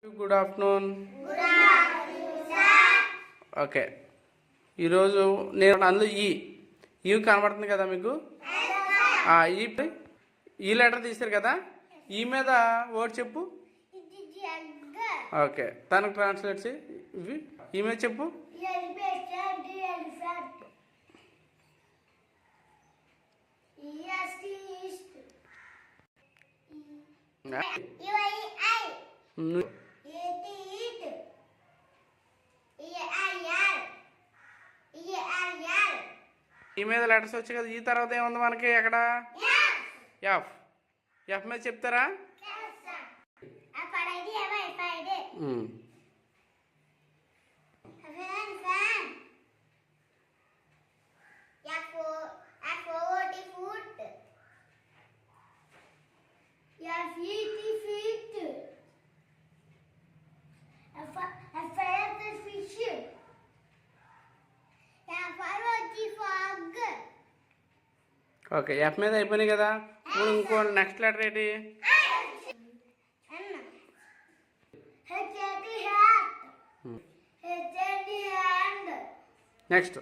Good afternoon. Okay, ఈరోజు నేను అందులో ఈ కనబడుతుంది కదా మీకు. ఈ లెటర్ తీశారు కదా, ఈ మీద వర్డ్ చెప్పు. ఓకే, తనకు ట్రాన్స్లేట్ చేయి. ఇవి ఈ మీద చెప్పు. ఈ మీద లెటర్స్ వచ్చాయి కదా, ఈ తర్వాత ఏముంది మనకి ఎక్కడ? ఎఫ్. ఎఫ్ మీద చెప్తారా? ఓకే, ఎఫ్ మీద అయిపోయినాయి కదా. ఇప్పుడు ఇంకో నెక్స్ట్ లెటర్ ఏంటి? నెక్స్ట్